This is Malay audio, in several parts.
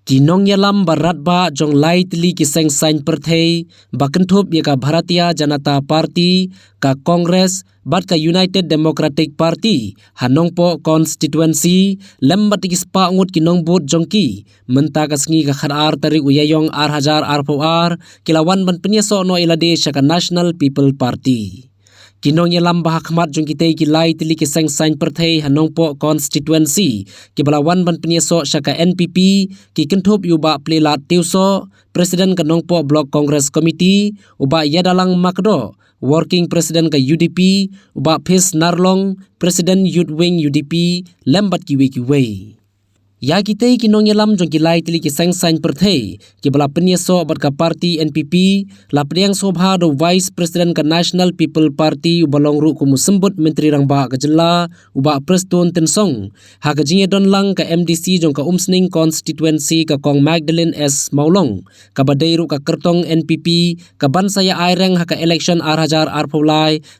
Kinong yalam barat ba jong lai tili kiseng sain perthei bakenthop ye ka Bharatiya Janata Party ka Congress bat ka United Democratic Party hanongpo constituency lembat kispa ngut kinong bot jongki menta kasngi ka khar tarik uyayong ar kilawan ban penyeso no ilade ka National People Party. Kinong yalam bahakmat jong kitay kilay tili kiseng sain perthei hanongpo constituency kibalawan ban penyeso syaka NPP ki kenthop yuba plelat tiuso presiden kanongpo block congress committee uba yadalang makdo working president ka UDP uba Phis Narlong presiden youth wing UDP lembat kiwe ya kitay kinong yalam jong kilay tili kiseng sain perthei kibala penyeso bat ka party NPP lapriang sobha do vice president ka National People Party ubalong ru kumu sembut menteri rangba ka jela uba Preston Tensong ha ka jinge don lang ka MDC jong ka umsning constituency ka Kong Magdalene S Maulong ka badai ru ka kertong NPP ka bansaya aireng ha ka election ar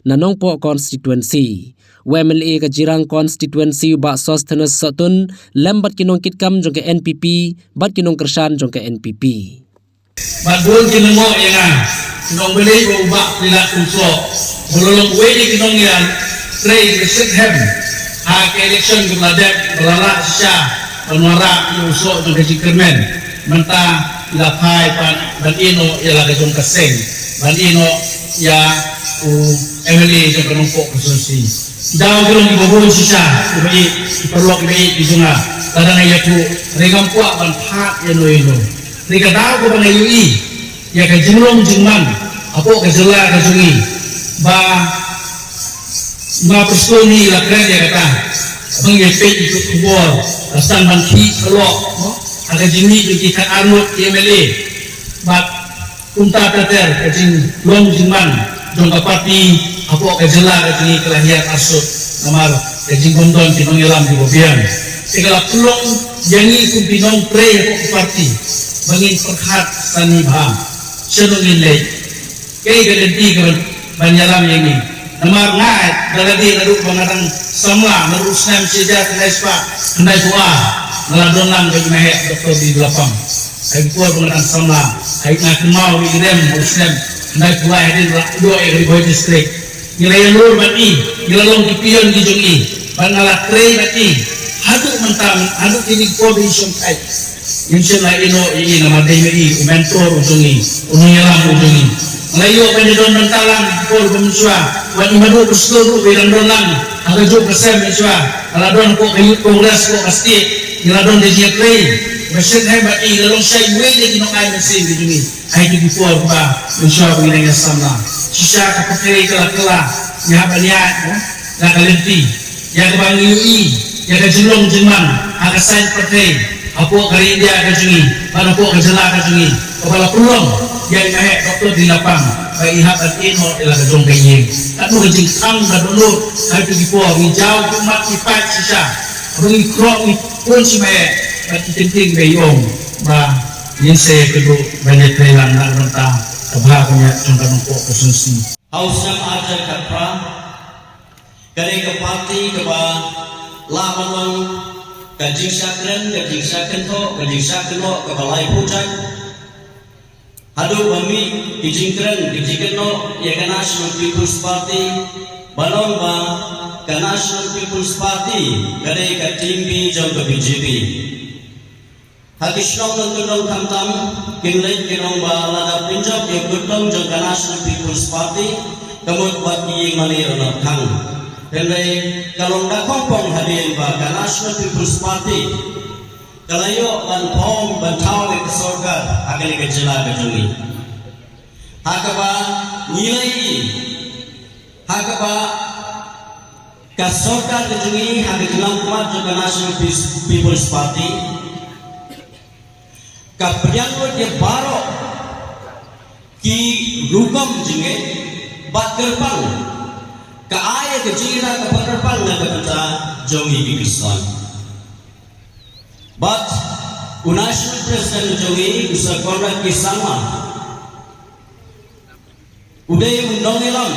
nanongpo constituency WMLA ka jirang constituency uba Sosthenes Sotun lembat kinong kitkam jong ka NPP bat kinong kersan jong ka NPP. Badul kinong yang kinong beli uba pila kuso bolong wedi kinong yang trade reset hem ha ka election guladet belala sya penwara uso jong ka jikermen menta lapai pan dan ino ialah ka jong kaseng dan ino ya MLA jong ka numpok konstitusi. Daw gulong ibubuhin siya, ibai iperlok ibai izunga. Kadang ay aku regam puak ban hak yano. Rega daw ko ban ayui, ya ka jinglong jingman, apo ka jela ka jungi. Ba personi la kren ya kata. Abang ye pe ikut kubor, asan ban ki pelok, aga jini bagi kan armut MLA. Ba unta tater ka jinglong jingman, jong ka parti apo ka jela ka jungi kelahian asut namar ka jinggondon pinong yalam di bobian segala pulong yangi kung pinong pre ko parti bangin perhat tani baham senungin lay kay gadenti ka banyalam yangi namar ngai daladi nadu pangarang samla naru snam seja knaispa ndai tua naladon lam ka jumehe doktor di lapang ay kuwa pangarang samla ay nakmau irem muslim ndai tua edin do e boy district nilai nur bati nilalong kipion di jongi bangalat trei bati haduk mentang haduk ini coalition kai insya Allah ini nama DMI mentor ujongi unyalam ujongi layo pendedon mentalang pol pemusua wani madu berseluruh bilang dolang aga jo kesem insya aladon ko kayu kongres ko pasti niladon de trei mesin hebat ini lalong sai wele di nokai mesin di jongi ai di before ba insya Allah ini sama sisa kapakiri kala ya baliat na kalenti ya kabang UI ya kajulong jengman aga sain pertei apo kari dia kajungi para po kajala kajungi kepala pulong ya inahe doktor di lapang bai ihabat ino ila kajong kayeng tak mo kajing kam na dulu ay tugipo wijau kumat ipat sisa abang ikrok ipun si mae at itinting bayong ba yinse kudu banyak trailan na rentang kabahaganya jongkanong po kusunsi Hausam ajar kapra kare ke parti ke ba lamanong kajing sakren to kajing sakno ke balai pucat hadu bami kijingkren kijikno ya ke National People's Party balong ba ke National People's Party kare ke timbi jong ke BJP Hakishnong nang tamtam kinlay kinong ba lada pinjok yung gudong jong ka National People's Party kamut bat iying maniro na kang kinlay kalong dakongpong hadin ba ka National People's Party kalayo man pong bantaw ng kasorgat akan ikajala ka jungi haka ba nilay haka ba kasorgat ka jungi haka kilang kumat jong ka National People's Party kapriang dia baro ki rugam jinge bat gerbang ka aya ke jira ka gerbang na kata jongi kikisan but national president jongi usa kona kisama uday undang ilang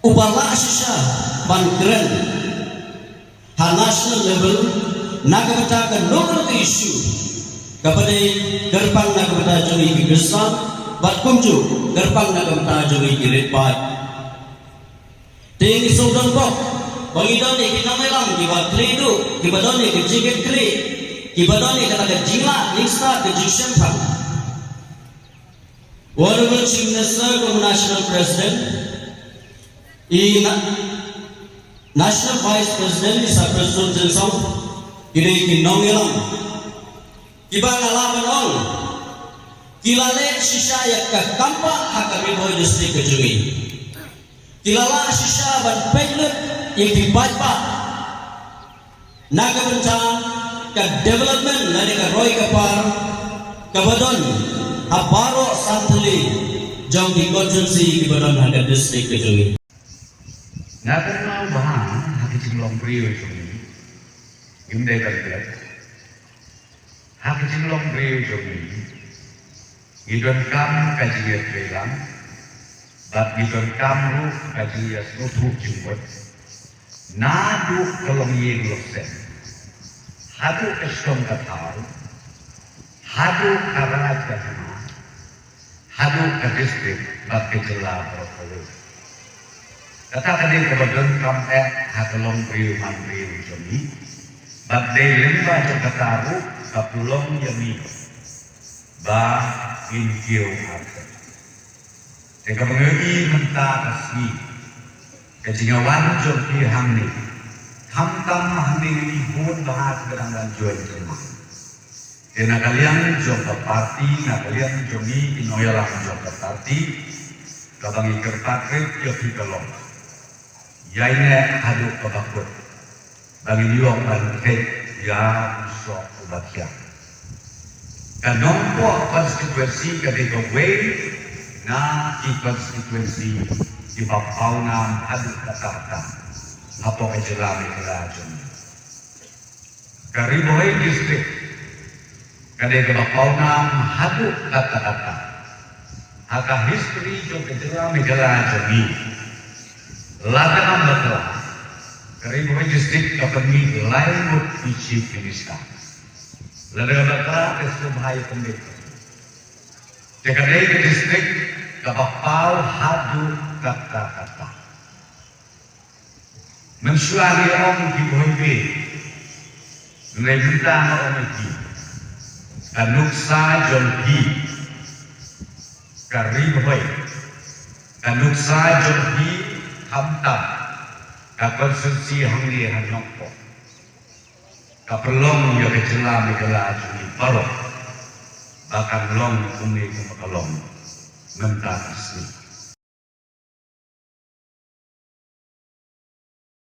ubala sisa ban keren ha national level nagabata ka nomor isu kepada gerbang nagabata jongi Islam bat kunju gerbang nagabata jongi Kiritpat ting sudon pok bangidoni kinamelang kibat kridu kibadoni kejiget kri kibadoni kata kejila ingsta kejusen pak Honorable Chief Minister of National President National Vice President is President Jensong kini kinongilang kiba ngalaman ong kilale sisa yak kampa hakami boy district kejungi kilala sisa ban peglet yang dibajpa naga bencang ke development lari ke roy kapar kabadon aparo santli jong di konsensi kibadon haga district kejungi naga mau bahang hati cinglong priyo kejungi imde kalkulat hati cinglong priyo kejungi idon kam kajiat pelang bat idon kam ru kajiat nutu jumbat nadu kolong yelok sen hadu estom katal hadu karaj katana hadu ke distrik bat kejela berkolu kata kadil kebetulan kam hakelong priu man priu jami bat delimba jokataru kapulong yami ba inkiu harta teka mengerti mentah kasih kejingawan jom ki hamni hamtam hamni hibun bahas gerangan jual rumah kena kalian jom ke parti na kalian jomi inoyalang jom ke parti kabangi kerpakrip yoki kelong yaine haduk kebakut bagi liong bangkit ya usok ubakia kanompo konstituensi ketika na i konstituensi di bapau nam haduk kata apa kejelami kerajaan kariboy distrik ketika bapau nam haduk kata haka history jo kejelami kerajaan latanam betul kariboy distrik kapeni lain mut di chief minister ladang betul kesubhai pendeta Dekade distrik kapapau hadu kata mensuali orang di bohbe lebita orang di kanuksa jolki kariboy kanuksa jolki hamtam kakonsensi hangli hanokpo kapelong ya kecela megala juli parok bahkan long kumi kumakalong mentah asli